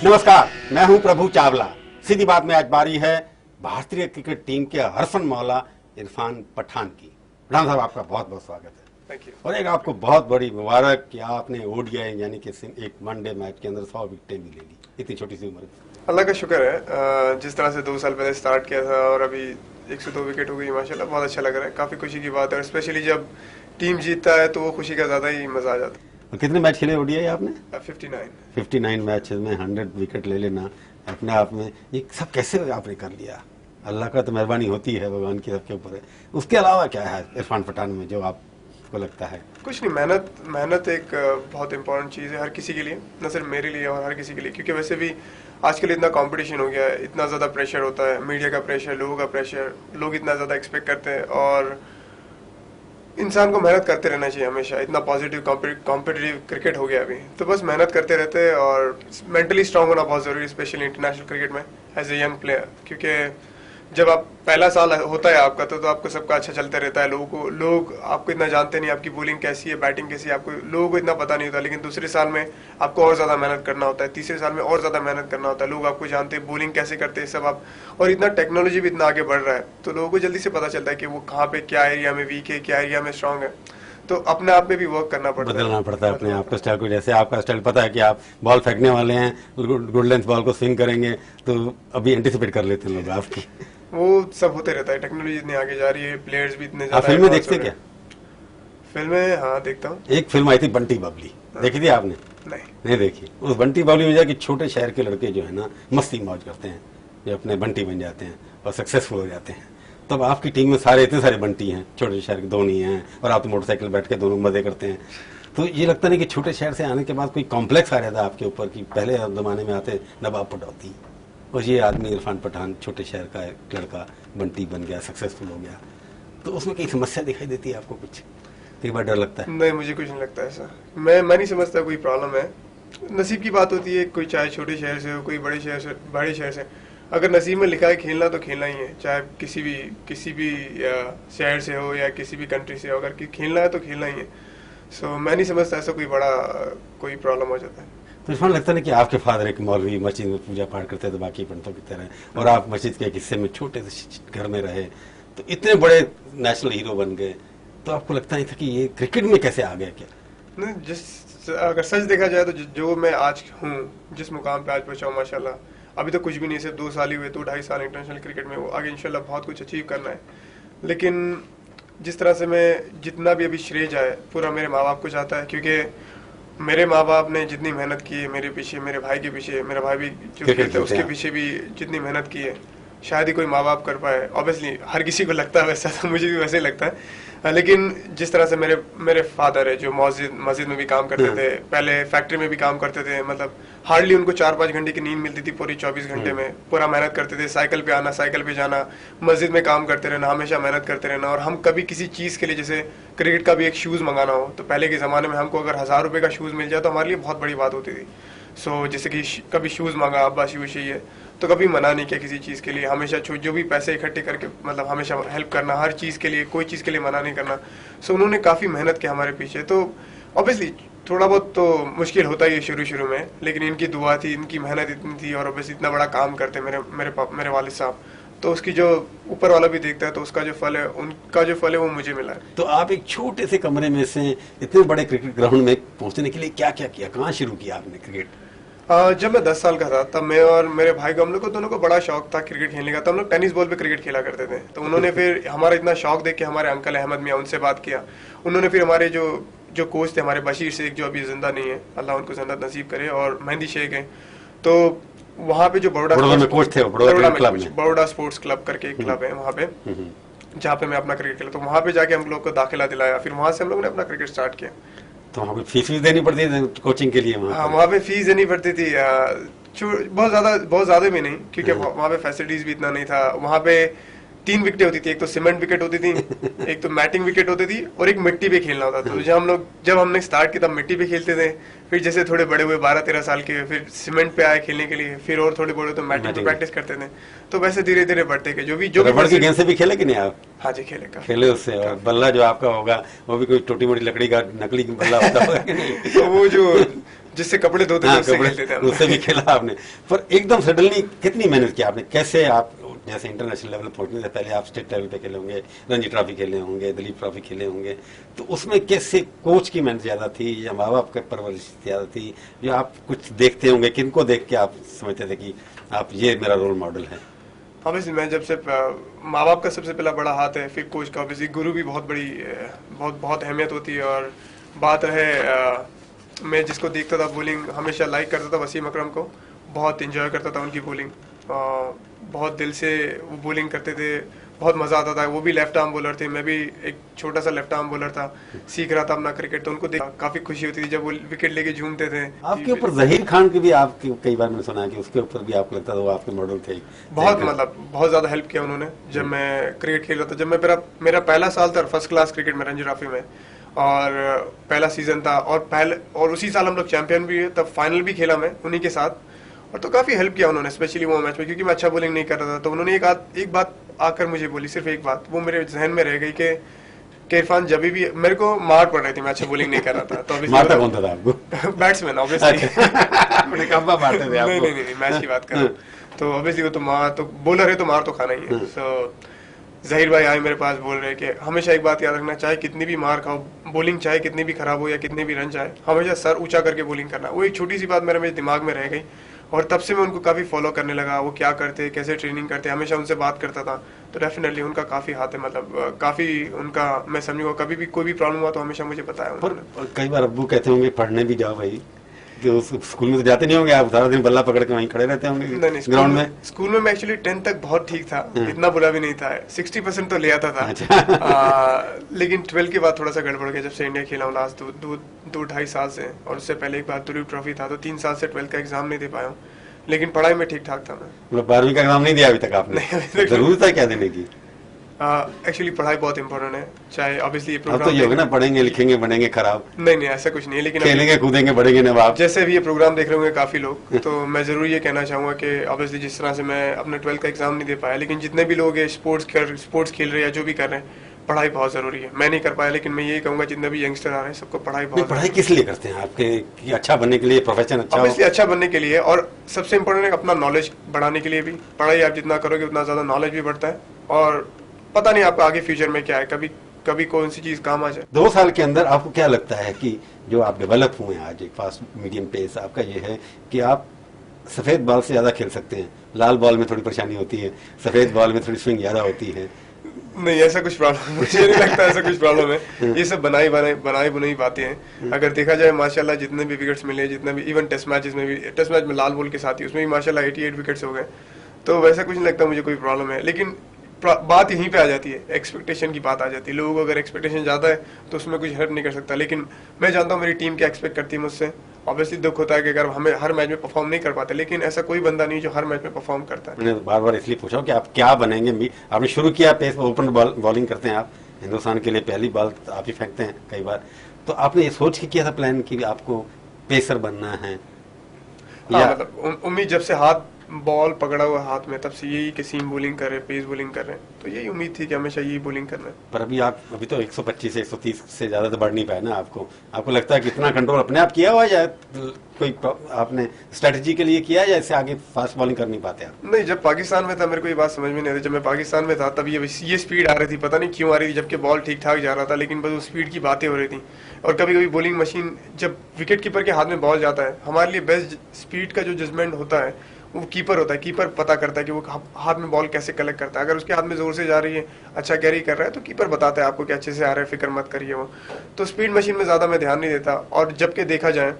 नमस्कार, मैं हूं प्रभु चावला। सीधी बात में आज बारी है भारतीय क्रिकेट टीम के हरफन मौला इरफान पठान की। पठान साहब, आपका बहुत बहुत स्वागत है। Thank you. और एक आपको बहुत बड़ी मुबारक कि आपने ओडीआई यानी कि एक वनडे मैच के अंदर 100 विकेटें भी ले ली इतनी छोटी सी उम्र में। अल्लाह का शुक्र है, जिस तरह से 2 साल पहले स्टार्ट किया था और अभी 102 विकेट हो गई माशाल्लाह, बहुत अच्छा लग रहा है। काफ़ी खुशी की बात है, और स्पेशली जब टीम जीतता है तो वो खुशी का ज़्यादा ही मज़ा आ जाता है। और कितने मैच खेले ओडीआई आपने? 59 मैचेस में 100 विकेट ले लेना अपने आप में, ये सब कैसे आपने कर लिया? अल्लाह का तो मेहरबानी होती है, भगवान की सबके ऊपर है। उसके अलावा क्या है इरफान पठान में जो आपको लगता है? कुछ नहीं, मेहनत एक बहुत इंपॉर्टेंट चीज़ है हर किसी के लिए, न सिर्फ मेरे लिए और हर किसी के लिए, क्योंकि वैसे भी आजकल इतना कंपटीशन हो गया है, इतना ज़्यादा प्रेशर होता है, मीडिया का प्रेशर, लोगों का प्रेशर, लोग इतना ज़्यादा एक्सपेक्ट करते हैं, और इंसान को मेहनत करते रहना चाहिए हमेशा। इतना पॉजिटिव कॉम्पिटिटिव क्रिकेट हो गया अभी, तो बस मेहनत करते रहते हैं, और मेंटली स्ट्रांग होना बहुत ज़रूरी है, स्पेशली इंटरनेशनल क्रिकेट में एज ए यंग प्लेयर। क्योंकि जब आप पहला साल होता है आपका, तो आपको सबका अच्छा चलता रहता है। लोग आपको इतना जानते नहीं, आपकी बॉलिंग कैसी है, बैटिंग कैसी है, आपको लोगों को इतना पता नहीं होता। लेकिन दूसरे साल में आपको और ज़्यादा मेहनत करना होता है, तीसरे साल में और ज़्यादा मेहनत करना होता है। लोग आपको जानते हैं, बॉलिंग कैसे करते हैं सब आप, और इतना टेक्नोलॉजी भी इतना आगे बढ़ रहा है, तो लोगों को जल्दी से पता चलता है कि वो कहाँ पे क्या एरिया में वीक है, क्या एरिया में स्ट्रांग है। तो अपने आप में भी वर्क करना पड़ता है, बदलना पड़ता है अपने आप का स्टाइल को। जैसे आपका स्टाइल पता है कि आप बॉल फेंकने वाले हैं, गुड लेंथ बॉल को स्विंग करेंगे, तो अभी एंटिसिपेट कर लेते हैं लोग आपकी। वो सब होते रहता है, टेक्नोलॉजी इतनी आगे जा रही है, प्लेयर्स भी इतने आप ज़्यादा। फिल्में देखते क्या? फिल्में हाँ देखता हूँ। एक फिल्म आई थी बंटी बबली, देखी थी आपने? नहीं देखी। उस बंटी बबली में जाके छोटे शहर के लड़के जो है ना मस्ती मौज करते हैं, जो अपने बंटी बन जाते हैं और सक्सेसफुल हो जाते हैं। तब आपकी टीम में सारे इतने सारे बंटी हैं, छोटे शहर के धोनी हैं, और आप तो मोटरसाइकिल बैठ के दोनों मजे करते हैं। तो ये लगता नहीं कि छोटे शहर से आने के बाद कोई कॉम्प्लेक्स आ रहता आपके ऊपर कि पहले जमाने में आते नवाब पटौती, और ये आदमी इरफान पठान छोटे शहर का एक लड़का बंटी बन गया, सक्सेसफुल हो गया, तो उसमें कई समस्या दिखाई देती है आपको? कुछ कई बार डर लगता है? नहीं, मुझे कुछ नहीं लगता ऐसा। मैं नहीं समझता कोई प्रॉब्लम है। नसीब की बात होती है, कोई चाहे छोटे शहर से हो, कोई बड़े शहर से। अगर नसीब में लिखा है खेलना तो खेलना ही है, चाहे किसी भी शहर से हो या किसी भी कंट्री से हो, अगर खेलना है तो खेलना ही है। सो मैं नहीं समझता ऐसा कोई प्रॉब्लम हो जाता है। तो इरफान, लगता नहीं कि आपके फादर एक मौलवी मस्जिद में पूजा पाठ करते थे बाकी पंडितों की तरह, और आप मस्जिद के एक हिस्से में छोटे से घर में रहे तो इतने बड़े नेशनल हीरो बन गए, तो आपको लगता नहीं था कि ये क्रिकेट में कैसे आ गया? क्या नहीं, अगर सच देखा जाए तो जो मैं आज हूँ, जिस मुकाम पे आज पहुँचा हूँ माशाल्लाह, अभी तो कुछ भी नहीं, सिर्फ 2 साल ही हुए, 2-2.5 साल इंटरनेशनल क्रिकेट में। वो आगे इंशाल्लाह बहुत कुछ अचीव करना है। लेकिन जिस तरह से मैं जितना भी अभी श्रेय जाए पूरा मेरे माँ बाप को जाता है, क्योंकि मेरे माँ बाप ने जितनी मेहनत की है मेरे पीछे, मेरे भाई के पीछे, मेरा भाई भी जो खेलता है उसके पीछे भी जितनी मेहनत की है, शायद ही कोई माँ बाप कर पाए। ऑब्वियसली हर किसी को लगता है वैसा, तो मुझे भी वैसे ही लगता है। लेकिन जिस तरह से मेरे फादर है जो मस्जिद में भी काम करते थे, पहले फैक्ट्री में भी काम करते थे, मतलब हार्डली उनको 4-5 घंटे की नींद मिलती थी पूरी 24 घंटे में। पूरा मेहनत करते थे, साइकिल पे आना, साइकिल पे जाना, मस्जिद में काम करते रहना, हमेशा मेहनत करते रहना। और हम कभी किसी चीज़ के लिए, जैसे क्रिकेट का भी एक शूज़ मंगाना हो, तो पहले के ज़माने में हमको अगर 1000 रुपये का शूज़ मिल जाए तो हमारे लिए बहुत बड़ी बात होती थी। सो जैसे कि कभी शूज़ मांगा, अब्बा शूज़ चाहिए, तो कभी मना नहीं किया किसी चीज़ के लिए। हमेशा जो भी पैसे इकट्ठे करके, मतलब हमेशा हेल्प करना, हर चीज़ के लिए, कोई चीज़ के लिए मना नहीं करना। सो उन्होंने काफ़ी मेहनत की हमारे पीछे। तो ऑब्वियसली थोड़ा बहुत तो मुश्किल होता ही है शुरू में, लेकिन इनकी दुआ थी, इनकी मेहनत इतनी थी, और ऑब्वियसली इतना बड़ा काम करते मेरे वालिद साहब, तो उसकी जो ऊपर वाला भी देखता है, तो उसका जो फल है, उनका जो फल है वो मुझे मिला है। तो आप एक छोटे से कमरे में से इतने बड़े क्रिकेट ग्राउंड में पहुंचने के लिए क्या क्या किया? कहाँ शुरू किया आपने क्रिकेट? जब मैं 10 साल का था, तब मैं और मेरे भाई को, हम लोग को दोनों को बड़ा शौक था क्रिकेट खेलने का। तो हम लोग टेनिस बॉल पे क्रिकेट खेला करते थे। तो उन्होंने फिर हमारा इतना शौक देख के हमारे अंकल अहमद मियाँ, उनसे बात किया। उन्होंने फिर हमारे जो कोच थे, हमारे बशीर शेख, जो अभी जिंदा नहीं है, अल्लाह उनको जन्नत नसीब करे, और मेहंदी शेख हैं, तो वहाँ पे जो बड़ौदा कोच थे, बड़ौदा स्पोर्ट्स क्लब करके एक क्लब है वहाँ पे, जहाँ पे मैं अपना क्रिकेट खेला। तो वहाँ पे जाके हम लोग को दाखिला दिलाया, फिर वहाँ से हम लोग ने अपना क्रिकेट स्टार्ट किया। तो वहाँ पे फीस भी देनी पड़ती थी कोचिंग के लिए? हाँ, वहाँ पे फीस देनी पड़ती थी, बहुत ज़्यादा भी नहीं, क्योंकि वहाँ पे फैसिलिटीज़ भी इतना नहीं था। वहाँ पे 3 विकेटें होती थी, एक तो सीमेंट विकेट होती थी, एक तो मैटिंग विकेट होती थी, और एक मिट्टी पे खेलना होता था। तो जब हमने स्टार्ट किया तब मिट्टी पे खेलते थे, फिर जैसे थोड़े बड़े हुए 12-13 साल के, फिर सीमेंट पे आए खेलने के लिए, फिर और थोड़े बड़े तो मैटिंग पे प्रैक्टिस करते थे। तो वैसे धीरे धीरे बढ़ते गए। जो भी रबड़ की गेंद से भी खेले कि नहीं आप? हाँ जी, खेले उससे। और बल्ला जो आपका होगा वो भी कोई छोटी मोटी लकड़ी का नकली बल्ला होता होगा कि नहीं? तो वो जो जिससे कपड़े धोते थे उससे खेलते थे हम। उससे भी खेला आपने। पर एकदम सडनली कितनी मेहनत की आपने, कैसे आप जैसे इंटरनेशनल लेवल पहुंचने से पहले आप स्टेट लेवल पे खेले होंगे, रणजी ट्रॉफी खेले होंगे, दिलीप ट्रॉफी खेले होंगे, तो उसमें कैसे कोच की मेहनत ज्यादा थी या माँ बाप की परवरिश ज्यादा थी, जो आप कुछ देखते होंगे, किनको देख के आप समझते थे कि आप ये मेरा रोल मॉडल है? ऑब्वियसली मैं जब से माँ बाप का सबसे पहला बड़ा हाथ है, फिर कोच का, ऑब्वियसली गुरु भी बहुत बड़ी बहुत बहुत अहमियत होती है। और बात रहे मैं जिसको देखता था बॉलिंग हमेशा लाइक करता था, वसीम अकरम को बहुत इंजॉय करता था उनकी बॉलिंग, बहुत दिल से वो बॉलिंग करते थे, बहुत मज़ा आता था। वो भी लेफ्ट आर्म बॉलर थे, मैं भी एक छोटा सा लेफ्ट आर्म बॉलर था, सीख रहा था अपना क्रिकेट, तो उनको देख काफ़ी खुशी होती थी जब वो विकेट लेके झूमते थे। आपके ऊपर जहीर खान की भी आपके कई बार मैंने सुना है कि उसके ऊपर भी आपको लगता था वो आपके मॉडल थे। बहुत मतलब बहुत ज़्यादा हेल्प किया उन्होंने जब मैं क्रिकेट खेल रहा था। जब मैं मेरा पहला साल था फर्स्ट क्लास क्रिकेट में रणजी ट्रॉफी में, और पहला सीजन था, और उसी साल हम लोग चैंपियन भी हुए, तब फाइनल भी खेला मैं उन्हीं के साथ। और तो काफ़ी हेल्प किया उन्होंने, स्पेशली वो मैच में, क्योंकि मैं अच्छा बॉलिंग नहीं कर रहा था। तो उन्होंने एक बात आकर मुझे बोली, सिर्फ एक बात, वो मेरे जहन में रह गई कि इरफान जब भी मेरे को मार पड़ रही थी, मैं अच्छा बॉलिंग नहीं कर रहा था, तो मारता कौन था आपको? Batsman obviously. अपने कब्बा मारते थे आपको? नहीं मैच की बात कर रहा हूँ। तो ऑब्वियसली वो तो मार, तो बॉलर है तो मार तो खाना ही है। सो जहीर भाई आए मेरे पास, बोल रहे कि हमेशा एक बात याद रखना, चाहे कितनी भी मार खाओ, बॉलिंग चाहे कितनी भी खराब हो या कितने भी रन जाए, हमेशा सर ऊंचा करके बॉलिंग करना। वो एक छोटी सी बात मेरे दिमाग में रह गई, और तब से मैं उनको काफ़ी फॉलो करने लगा। वो क्या करते, कैसे ट्रेनिंग करते, हमेशा उनसे बात करता था। तो डेफिनेटली उनका काफ़ी हाथ है, मतलब काफ़ी उनका, मैं समझूंगा कभी भी कोई भी प्रॉब्लम हुआ तो हमेशा मुझे बताया उन्होंने। पर कई बार अब्बू कहते होंगे पढ़ने भी जाओ भाई, कि उस स्कूल में तो जाते नहीं होंगे आप, सारा दिन बल्ला पकड़ के वहीं खड़े रहते होंगे ग्राउंड में? स्कूल में मैं एक्चुअली 10th तक बहुत ठीक था, इतना बुरा भी नहीं था, 60% तो ले आता था। अच्छा। लेकिन 12 के बाद थोड़ा सा गड़बड़ गया, जब से इंडिया खेला हूँ लास्ट 2-2.5 साल से, और उससे पहले एक बार दिलीप ट्रॉफी था, तो 3 साल से 12 का एग्जाम नहीं दे पाया हूँ। लेकिन पढ़ाई में ठीक ठाक था मैं। मतलब 12वीं का एग्जाम नहीं दिया अभी तक आपने? जरूरत है क्या देने की? एक्चुअली पढ़ाई बहुत इंपॉर्टेंट है, चाहे ऑब्वियसली ये प्रोग्राम, अब तो ये होगा ना, पढ़ेंगे लिखेंगे बनेंगे खराब। नहीं ऐसा कुछ नहीं है, लेकिन खेलेंगे कूदेंगे बढ़ेंगे नवाब। जैसे भी ये प्रोग्राम देख रहे होंगे काफी लोग, तो मैं जरूर ये कहना चाहूंगा कि ऑब्वियसली जिस तरह से मैं अपने 12 का एग्जाम नहीं दे पाया, लेकिन जितने भी लोग स्पोर्ट्स खेल रहे हैं या जो भी कर रहे हैं, पढ़ाई बहुत जरूरी है। मैं नहीं कर पाया, लेकिन मैं यही कहूंगा जितने भी यंगस्टर आ रहे हैं सबको पढ़ाई बहुत। पढ़ाई किस लिए करते हैं आपके, कि अच्छा बनने के लिए, प्रोफेशन अच्छा हो? अच्छा बनने के लिए, और सबसे इम्पोर्टेंट है अपना नॉलेज बढ़ाने के लिए भी। पढ़ाई आप जितना करोगे उतना ज्यादा नॉलेज भी बढ़ता है, और पता नहीं आपका आगे फ्यूचर में क्या है, कभी कौन सी चीज काम आ जाए। 2 साल के अंदर आपको क्या लगता है कि जो आप डेवलप हुए हैं आज, एक फास्ट मीडियम पेस आपका ये है कि आप सफेद बॉल से ज्यादा खेल सकते हैं, लाल बॉल में थोड़ी परेशानी होती है, सफेद बॉल में थोड़ी स्विंग ज्यादा होती है? नहीं ऐसा कुछ प्रॉब्लम मुझे नहीं लगता, ऐसा कुछ प्रॉब्लम है। ये सब बनाई बुनाई बातें हैं। अगर देखा जाए माशाल्लाह जितने भी विकेट्स मिले, जितने भी इवन टेस्ट मैच में लाल बॉल के साथ ही उसमें भी माशाल्लाह 88 विकेट्स हो गए, तो वैसा कुछ नहीं लगता मुझे कोई प्रॉब्लम है। लेकिन बात यहीं पे आ जाती है, एक्सपेक्टेशन की बात आ जाती है। लोगों को अगर एक्सपेक्टेशन ज़्यादा है तो उसमें कुछ हेल्प नहीं कर सकता, लेकिन मैं जानता हूँ मेरी टीम क्या एक्सपेक्ट करती है मुझसे। ऑब्वियसली दुख होता है कि अगर हमें हर मैच में परफॉर्म नहीं कर पाते, लेकिन ऐसा कोई बंदा नहीं जो हर मैच में परफॉर्म करता है। मैंने बार बार इसलिए पूछा कि आप क्या बनेंगे। आपने शुरू किया पेस ओपन बॉलिंग करते हैं आप, हिंदुस्तान के लिए पहली बॉल आप ही फेंकते हैं कई बार, तो आपने ये सोच के किया था प्लान कि आपको पेसर बनना है? हाँ, मतलब उम्मीद जब से हाथ बॉल पकड़ा हुआ हाथ में, तब से यही कि सीम बॉलिंग कर रहे, पेस बॉलिंग कर रहे हैं, तो यही उम्मीद थी कि हमेशा यही बॉलिंग करना है। पर अभी तो 125 से 130 से ज्यादा तो बढ़ नहीं पाया ना आपको लगता है कि इतना कंट्रोल अपने आप किया हुआ, या कोई आपने स्ट्रेटजी के लिए किया, या इससे आगे फास्ट बॉलिंग कर नहीं पाते आप? नहीं, जब पाकिस्तान में था मेरे को ये बात समझ में नहीं आई थी। जब मैं पाकिस्तान में था तब ये स्पीड आ रही थी, पता नहीं क्यों आ रही थी, जबकि बॉल ठीक ठाक जा रहा था, लेकिन बस उस स्पीड की बातें हो रही थी। और कभी कभी बॉलिंग मशीन, जब विकेट कीपर के हाथ में बॉल जाता है, हमारे लिए बेस्ट स्पीड का जो जजमेंट होता है वो कीपर होता है। कीपर पता करता है कि वो हाथ में बॉल कैसे कलेक्ट करता है। अगर उसके हाथ में जोर से जा रही है, अच्छा कैरी कर रहा है, तो कीपर बताता है आपको कि अच्छे से आ रहा है, फिक्र मत करिए वो। तो स्पीड मशीन में ज़्यादा मैं ध्यान नहीं देता। और जबकि देखा जाए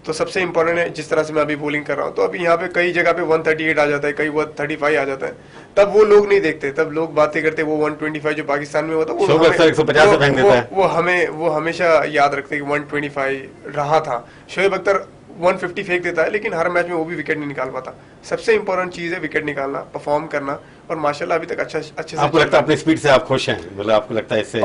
तो सबसे इंपॉर्टेंट है, जिस तरह से मैं अभी बॉलिंग कर रहा हूँ, तो अभी यहाँ पे कई जगह पे 138 आ जाता है, कई 135 आ जाता है, तब वो लोग नहीं देखते, तब लोग बातें करते वो 125 जो पाकिस्तान में होता है, वो हमेशा याद रखते कि 125 रहा था। शोएब अख्तर 150 फेंक देता है, लेकिन हर मैच में वो भी विकेट नहीं निकाल पाता। सबसे इंपॉर्टेंट चीज है विकेट निकालना, परफॉर्म करना, और माशाल्लाह अभी तक अच्छे से। आपको लगता है अपनी स्पीड से आप खुश हैं? मतलब आपको लगता है इससे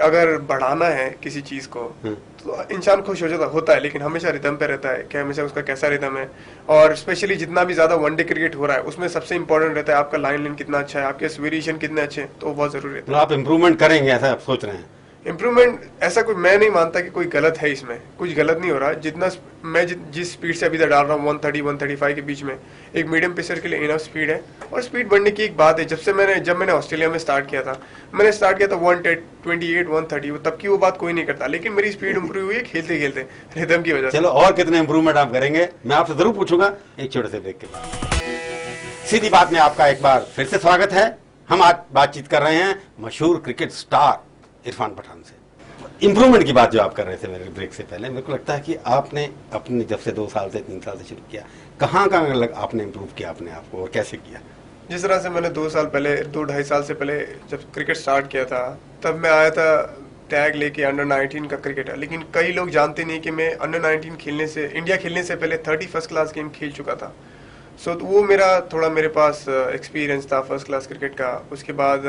अगर बढ़ाना है किसी चीज को तो इंसान खुश होता है, लेकिन हमेशा रिदम पे रहता है कि हमेशा उसका कैसा रिदम है। और स्पेशली जितना भी ज्यादा वनडे क्रिकेट हो रहा है उसमें सबसे इंपॉर्टेंट रहता है आपका लाइन कितना अच्छा है, आपके वेरिएशन कितने अच्छे हैं, तो वो बहुत जरूरी है। आप इम्प्रूवमेंट करेंगे ऐसा आप सोच रहे हैं? इम्प्रूवमेंट ऐसा कोई, मैं नहीं मानता कि कोई गलत है इसमें, कुछ गलत नहीं हो रहा। जितना मैं जिस स्पीड से अभी तक डाल रहा हूँ 130 135 के बीच में, एक मीडियम पेसर के लिए इनफ स्पीड है। और स्पीड बढ़ने की एक बात है, जब मैंने ऑस्ट्रेलिया में स्टार्ट किया था 128 130, तब की वो बात कोई नहीं करता, लेकिन मेरी स्पीड इंप्रूव हुई है खेलते खेलते रिदम की वजह से। चलो, और कितने इंप्रूवमेंट आप करेंगे मैं आपसे जरूर पूछूंगा एक छोटे से ब्रेक के बाद। सीधी बात में आपका एक बार फिर से स्वागत है। हम आज बातचीत कर रहे हैं मशहूर क्रिकेट स्टार इरफान पठान से। इंप्रूवमेंट की बात जो आप कर रहे थे मेरे ब्रेक से पहले, मेरे को लगता है कि आपने अपने जब से 2 साल से 3 साल से शुरू किया, कहाँ आपने इंप्रूव किया अपने आप को और कैसे किया? जिस तरह से मैंने 2-2.5 साल से पहले जब क्रिकेट स्टार्ट किया था, तब मैं आया था टैग लेके अंडर 19 का क्रिकेटर। लेकिन कई लोग जानते नहीं कि मैं अंडर 19 खेलने से, इंडिया खेलने से पहले 30 फर्स्ट क्लास गेम खेल चुका था। सो तो वो मेरे पास एक्सपीरियंस था फर्स्ट क्लास क्रिकेट का। उसके बाद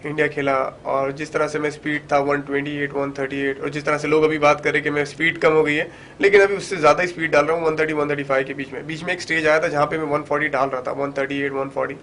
इंडिया खेला, और जिस तरह से मैं स्पीड था 128 138, और जिस तरह से लोग अभी बात कर रहे हैं कि मैं स्पीड कम हो गई है, लेकिन अभी उससे ज़्यादा स्पीड डाल रहा हूँ 130 135 के बीच में एक स्टेज आया था जहाँ पे मैं 140 डाल रहा था, 138 140,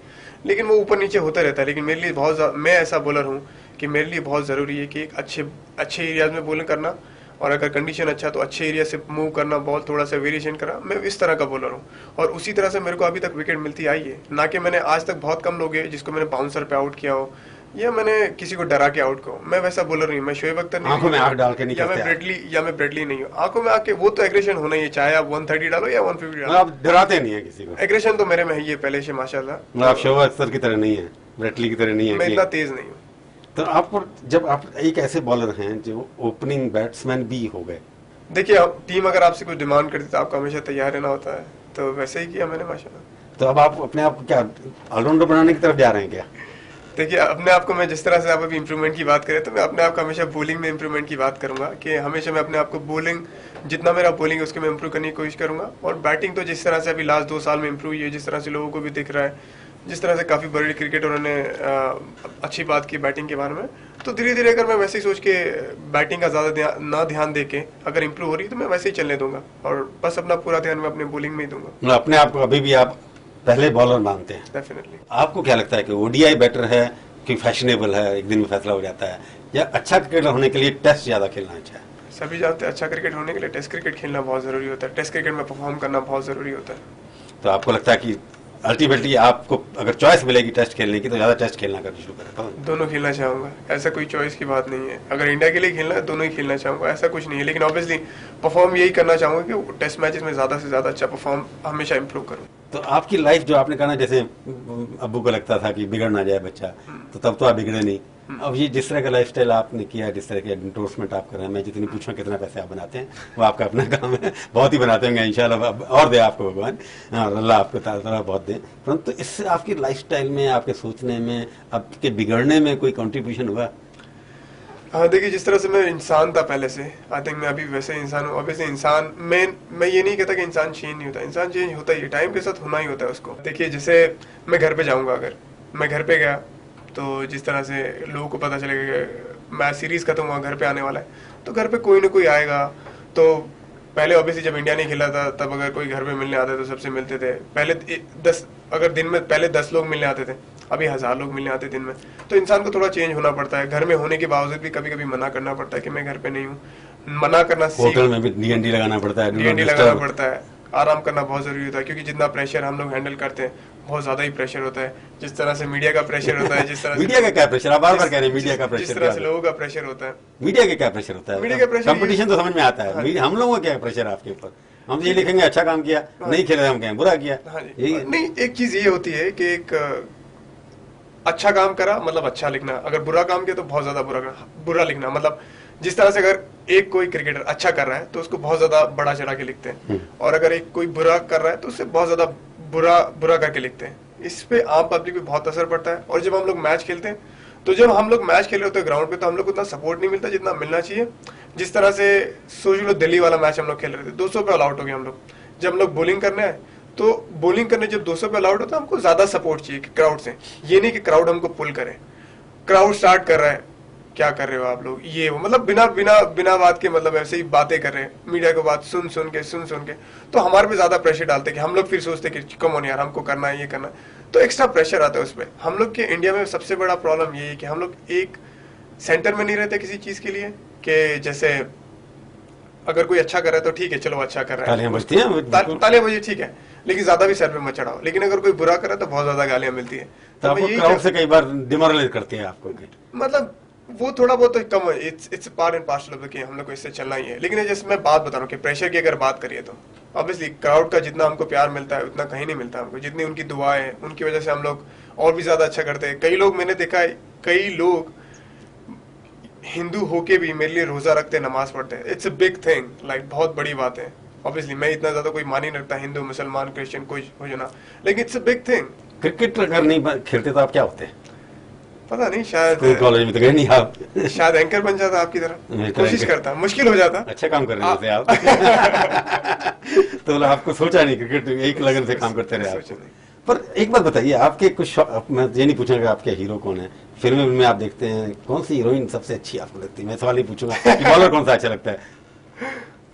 लेकिन वो ऊपर नीचे होता रहता है। लेकिन मेरे लिए मैं ऐसा बॉलर हूँ कि मेरे लिए बहुत ज़रूरी है कि एक अच्छे एरियाज में बॉलिंग करना, और अगर कंडीशन अच्छा तो अच्छे एरिया से मूव करना, बॉल थोड़ा सा वेरिएशन करना। मैं इस तरह का बॉलर हूँ, और उसी तरह से मेरे को अभी तक विकेट मिलती आई है। ना कि मैंने आज तक, बहुत कम लोग हैं जिसको मैंने बाउंसर पे आउट किया हो, या मैंने किसी को डरा के आउट को। मैं वैसा बॉलर नहीं, मैं शोएब अख्तर नहीं, आंखों में आंख डाल के नहीं, या मैं ब्रेडली नहीं हूँ। आंखों में आके वो तो एग्रेशन होना ही है, चाहे आप 130 डालो या 150 डालो। आप डराते नहीं है किसी को? एग्रेशन तो मेरे में ही है पहले से माशाल्लाह। आप शोएब अख्तर की तरह नहीं है, ब्रेटली की तरह नहीं है, मैं इतना तेज नहीं हूँ। तो आपको, जब आप एक ऐसे बॉलर हैं जो ओपनिंग बैट्समैन भी हो गए, देखिए टीम अगर आपसे कुछ डिमांड करती तो आपको हमेशा तैयार रहना होता है, तो वैसे ही किया मैंने माशाल्लाह। तो अब आप अपने आप को क्या ऑलराउंडर बनाने की तरफ जा रहे हैं क्या? देखिए अपने आप को, मैं जिस तरह से आप अभी इंप्रूवमेंट की बात करें, तो मैं अपने आप को हमेशा बॉलिंग में इंप्रूवमेंट की बात करूंगा कि हमेशा मैं अपने आप को बॉलिंग, जितना मेरा बॉलिंग है उसके मैं इंप्रूव करने की कोशिश करूंगा। और बैटिंग तो जिस तरह से अभी लास्ट 2 साल में इंप्रूव हुई है, जिस तरह से लोगों को भी दिख रहा है, जिस तरह से काफ़ी बड़े क्रिकेटरों ने अच्छी बात की बैटिंग के बारे में, तो धीरे धीरे अगर मैं वैसे ही सोच के बैटिंग का ज़्यादा ना ध्यान दे के अगर इंप्रूव हो रही है तो मैं वैसे ही चलने दूंगा, और बस अपना पूरा ध्यान मैं अपने बॉलिंग में ही दूंगा। अपने आप को अभी भी आप पहले बॉलर मानते हैं? डेफिनेटली। आपको क्या लगता है कि ओडीआई बेटर है कि फैशनेबल है, एक दिन में फैसला हो जाता है, या अच्छा क्रिकेटर होने के लिए टेस्ट ज़्यादा खेलना चाहिए? सभी जानते हैं अच्छा क्रिकेट होने के लिए टेस्ट क्रिकेट खेलना बहुत ज़रूरी होता है, टेस्ट क्रिकेट में परफॉर्म करना बहुत ज़रूरी होता है। तो आपको लगता है कि अल्टीमेटली आपको अगर चॉइस मिलेगी टेस्ट खेलने की तो ज़्यादा टेस्ट खेलना करना शुरू करें? दोनों खेलना चाहूँगा, ऐसा कोई चॉइस की बात नहीं है। अगर इंडिया के लिए खेलना है दोनों ही खेलना चाहूँगा, ऐसा कुछ नहीं है। लेकिन ऑब्वियसली परफॉर्म यही करना चाहूँगा कि टेस्ट मैचेस में ज़्यादा से ज़्यादा अच्छा परफॉर्म हमेशा इंप्रूव करूँ। तो आपकी लाइफ जो आपने कहा ना, जैसे अब्बू को लगता था कि बिगड़ ना जाए बच्चा, तो तब तो आप बिगड़े नहीं। अब ये जिस तरह का लाइफस्टाइल आपने किया, जिस तरह के एंडोर्समेंट आप कर रहे हैं, मैं जितनी पूछूं कितना पैसे आप बनाते हैं, वो आपका अपना काम है, बहुत ही बनाते होंगे इंशाल्लाह, और दे आपको भगवान, अल्लाह आपको ताला बहुत दे। परंतु इससे आपकी लाइफस्टाइल में, आपके सोचने में, आपके बिगड़ने में कोई कंट्रीब्यूशन हुआ? हाँ देखिए, जिस तरह से मैं इंसान था पहले से, आई थिंक मैं अभी वैसे इंसान हूँ। अभी से इंसान, मैं ये नहीं कहता कि इंसान चेंज नहीं होता, इंसान चेंज होता ही है, टाइम के साथ होना ही होता है उसको। देखिए जैसे मैं घर पे जाऊँगा, अगर मैं घर पे गया तो जिस तरह से लोगों को पता चलेगा कि मैच सीरीज खत्म हुआ, घर पे आने वाला है, तो घर पे कोई ना कोई आएगा। तो पहले ऑब्वियसली जब इंडिया नहीं खेला था तब अगर कोई घर पे मिलने आते तो सबसे मिलते थे। पहले 10, अगर दिन में पहले 10 लोग मिलने आते थे, अभी 1000 लोग मिलने आते दिन में। तो इंसान को थोड़ा चेंज होना पड़ता है। घर में होने के बावजूद भी कभी कभी मना करना पड़ता है कि मैं घर पे नहीं हूँ। मना करना, होटल में भी डीएनडी लगाना पड़ता है, डीएनडी लगाना पड़ता है, आराम करना बहुत जरूरी होता है, क्योंकि जितना प्रेशर हम लोग हैंडल करते हैं बहुत ज्यादा ही प्रेशर होता है। जिस तरह से मीडिया का प्रेशर होता है, जिस तरह मीडिया का क्या प्रेशर, आप बार-बार कह रहे हैं मीडिया का प्रेशर, जिस तरह से लोगों का प्रेशर होता है, मीडिया का क्या प्रेशर होता है? मीडिया का प्रेशर, कंपटीशन तो समझ में आता है, हम लोगों का क्या प्रेशर आपके ऊपर? हम ये लिखेंगे अच्छा काम किया, नहीं खेले हम कहें बुरा किया। नहीं, एक चीज ये होती है कि एक अच्छा काम करा मतलब अच्छा लिखना, अगर बुरा काम किया तो बहुत ज्यादा बुरा लिखना। मतलब जिस तरह से अगर एक कोई क्रिकेटर अच्छा कर रहा है तो उसको बहुत ज्यादा बड़ा चढ़ा के लिखते हैं, और अगर एक कोई बुरा कर रहा है तो उससे बहुत ज्यादा बुरा करके लिखते हैं। इस पे आम पब्लिक पे बहुत असर पड़ता है। और जब हम लोग मैच खेलते हैं, तो जब हम लोग मैच खेल रहे होते हैं ग्राउंड पे, तो हम लोग को उतना सपोर्ट नहीं मिलता जितना मिलना चाहिए। जिस तरह से सोच लो, दिल्ली वाला मैच हम लोग खेल रहे थे, 200 पे ऑल आउट हो गए हम लोग। जब हम लोग बॉलिंग करने हैं तो बॉलिंग करने जब 200 पे ऑल आउट होता है, हमको ज्यादा सपोर्ट चाहिए क्राउड से। ये नहीं कि क्राउड हमको पुल करे, क्राउड स्टार्ट कर रहा है, क्या कर रहे हो आप लोग, ये वो, मतलब बिना बात के, मतलब ऐसे ही बातें कर रहे हैं, मीडिया को बात सुन सुन के, तो हमारे पे ज्यादा प्रेशर डालते हैं कि हम लोग फिर सोचते हैं कि कम ऑन यार, हमको करना है, ये करना है, तो एक्स्ट्रा प्रेशर आता है उस पर। हम लोग के इंडिया में सबसे बड़ा प्रॉब्लम ये है कि हम लोग एक सेंटर में नहीं रहते किसी चीज के लिए, कि जैसे अगर कोई अच्छा कर रहा है तो ठीक है, चलो अच्छा कर रहा है, तालियां बजती हैं, तालियां बजी, ठीक है, लेकिन ज्यादा भी सर पे मत चढ़ाओ। लेकिन अगर कोई बुरा कर रहा है तो बहुत ज्यादा गालियां मिलती है। तो आपको क्राउड से कई बार डिमोरलाइज करती है आपको, मतलब वो थोड़ा बहुत तो कम, it's part and parcel of the game, हम लोग को इससे चलना ही है। लेकिन जैसे मैं बात बता रहा हूँ कि प्रेशर की अगर बात करिए तो ऑब्वियसली क्राउड का जितना हमको प्यार मिलता है उतना कहीं नहीं मिलता हमको, जितनी उनकी दुआएं हैं उनकी वजह से हम लोग और भी ज्यादा अच्छा करते हैं। कई लोग मैंने देखा है, कई लोग हिंदू होके भी मेरे लिए रोजा रखते हैं, नमाज पढ़ते हैं। It's a big thing, like बहुत बड़ी बात है। ऑब्वियसली मैं इतना ज्यादा कोई मान ही नहीं रखता, हिंदू मुसलमान क्रिश्चियन कोई हो जाना, लेकिन it's a big thing. Cricket अगर नहीं खेलते तो आप क्या होते हैं? पता नहीं, शायद कॉलेज में तो गए नहीं आप? शायद एंकर बन जाता आपकी तरह, कोशिश करता, मुश्किल हो जाता। अच्छा काम कर रहे थे आप। तो आपको सोचा नहीं क्रिकेट एक लगन से काम करते रहे आप? पर एक बात बताइए, आपके कुछ मैं ये नहीं पूछूंगा आपके हीरो कौन है, फिल्म में आप देखते हैं, कौन सी हीरोइन सबसे अच्छी आपको लगती है? मैं सवाल ही पूछूंगा कि बॉलर कौन सा अच्छा लगता है,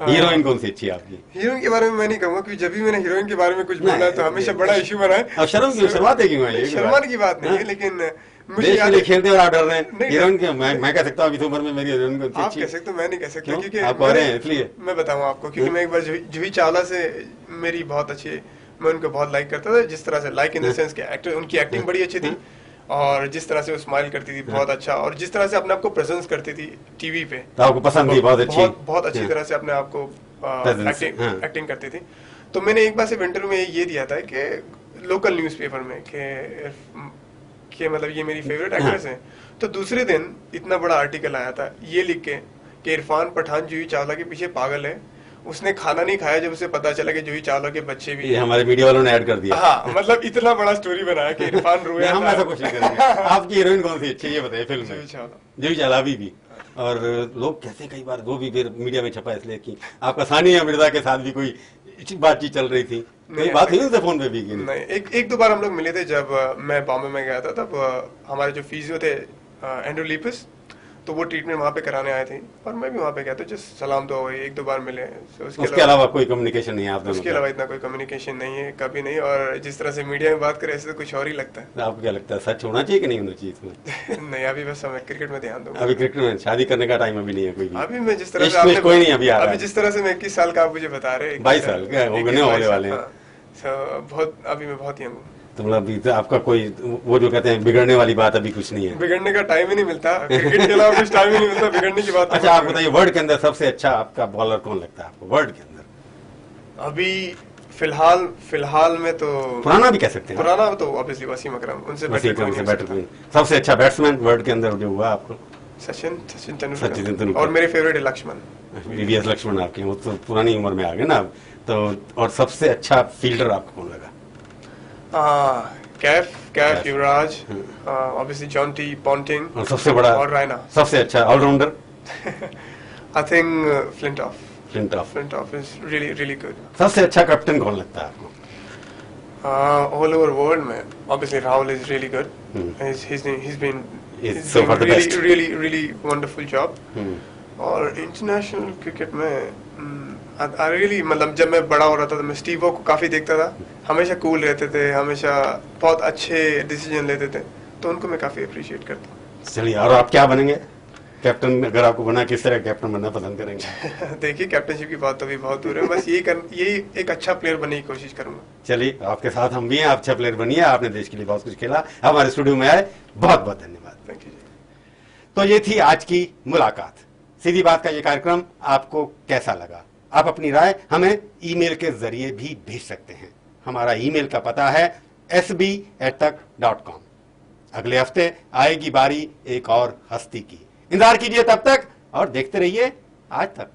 हीरोइन कौन सी अच्छी है आपकी? हीरोइन के बारे में मैं नहीं कहूंगा, क्योंकि जब भी मैंने हीरोइन के बारे में कुछ बोला है तो हमेशा बड़ा इशू बना है। अब शर्म की शर्माते क्यों है? शर्माने की बात नहीं है, लेकिन मुझे देश के लिए खेलते और आप डर रहे हैं हीरोइन के? मैं कह सकता हूँ अभी उम्र में मेरी हीरोइन को आप कह सकते हो, मैं नहीं कह सकता, क्योंकि आप कह रहे हैं इसलिए मैं बताऊँ आपको, क्योंकि मैं एक बार जूही चावला से मेरी बहुत अच्छी, मैं उनको बहुत लाइक करता था, जिस तरह से लाइक इन द सेंस के एक्टर, उनकी एक्टिंग बड़ी अच्छी थी, और जिस तरह से वो स्माइल करती थी बहुत अच्छा, और जिस तरह से अपने आप को प्रेजेंस करती थी टीवी पे, तो आपको पसंद थी? बहुत अच्छी, बहुत अच्छी तरह से अपने आप को एक्टिंग करती थी। तो मैंने एक बार से इंटरव्यू में ये दिया था कि लोकल न्यूज़पेपर में कि मतलब ये मेरी फेवरेट एक्ट्रेस हैं। तो दूसरे दिन इतना बड़ा आर्टिकल आया था ये लिख के कि इरफान पठान जूही चावला के पीछे पागल है, उसने खाना नहीं खाया जब उसे पता चला कि जूही चावला के बच्चे भी। ये हमारे मीडिया वालों ने ऐड कर दिया। हाँ, मतलब इतना बड़ा स्टोरी बनाया कि इरफान रोया। हम ऐसा कुछ नहीं करेंगे। आपकी हीरोइन कौन सी अच्छी है ये बताइए फिल्म में? जूही चावला भी। और लोग कहते हैं कई बार, वो भी फिर मीडिया में छपा इसलिए कि आपका सानिया मिर्जा के साथ भी कोई बातचीत चल रही थी, कोई बात हुई उनसे फोन पे भी? नहीं, एक दो बार हम लोग मिले थे जब मैं बॉम्बे में गया था, तब हमारे जो फिजियो थे एंड्रू लीपिस, तो वो ट्रीटमेंट वहाँ पे कराने आए थे, और मैं भी वहाँ पे गया था, जस्ट सलाम तो हुई, एक दो बार मिले। उसके अलावा कोई कम्युनिकेशन नहीं है आप दोनों? उसके अलावा इतना कोई कम्युनिकेशन नहीं है, कभी नहीं। और जिस तरह से मीडिया में बात करें ऐसे तो कुछ और ही लगता है। आपको क्या लगता है, सच होना चाहिए कि नहीं होना चाहिए इसमें? नहीं, अभी बस मैं क्रिकेट में ध्यान दूंगा। अभी क्रिकेट में शादी करने का टाइम अभी नहीं है कोई भी? अभी मैं जिस तरह से कोई नहीं अभी आ रहा है। अभी जिस तरह से मैं 21 साल का आप मुझे बता रहे हैं, 22 साल होने वाले हैं, बहुत अभी मैं बहुत यंग हूँ। तो मतलब आपका कोई वो जो कहते हैं बिगड़ने वाली बात अभी कुछ नहीं है? बिगड़ने का टाइम ही नहीं मिलता, क्रिकेट के अलावा कुछ टाइम ही नहीं मिलता बिगड़ने की बात। अच्छा आप बताइए, वर्ल्ड के अंदर सबसे अच्छा आपका बॉलर कौन लगता है आपको वर्ल्ड के अंदर? अभी फिलहाल में तो पुराना भी कह सकते हैं, पुराना तो ऑब्वियसली वसीम अकरम, उनसे बेटर। सबसे अच्छा बैट्समैन वर्ल्ड के अंदर जो हुआ आपको? सचिन तेंदुलकर। और मेरे फेवरेट है लक्ष्मण, वीवीएस लक्ष्मण आपके, वो तो पुरानी उम्र में आ गए ना तो। और सबसे अच्छा फील्डर आपको कौन लगा? Kaif Yuvraj, obviously Jonty Ponting, और सबसे बड़ा और रायना। सबसे अच्छा allrounder? I think Flintoff is really good. सबसे अच्छा कैप्टन कौन लगता है आपको? ऑल ओवर वर्ल्ड में obviously Rahul is really good, he's been so far the best, really wonderful job. और इंटरनेशनल क्रिकेट में आई रियली, मतलब जब मैं बड़ा हो रहा था तो मैं स्टीव वॉ को काफी देखता था, हमेशा कूल रहते थे, हमेशा बहुत अच्छे डिसीजन लेते थे, तो उनको मैं काफी अप्रिशिएट करता हूँ। चलिए, और आप क्या बनेंगे कैप्टन? अगर आपको बना, किस तरह कैप्टन बनना पसंद करेंगे? देखिए, कैप्टनशिप की बात तो भी बहुत दूर है, बस यही एक अच्छा प्लेयर बनने की कोशिश करूंगा। चलिए, आपके साथ हम भी हैं, आप अच्छा प्लेयर बनिए, आपने देश के लिए बहुत कुछ खेला, हमारे स्टूडियो में आए, बहुत बहुत धन्यवाद। Thank you. तो ये थी आज की मुलाकात। सीधी बात का ये कार्यक्रम आपको कैसा लगा? आप अपनी राय हमें ईमेल के जरिए भी भेज सकते हैं। हमारा ईमेल का पता है sb@tak.com। अगले हफ्ते आएगी बारी एक और हस्ती की। इंतजार कीजिए तब तक और देखते रहिए आज तक।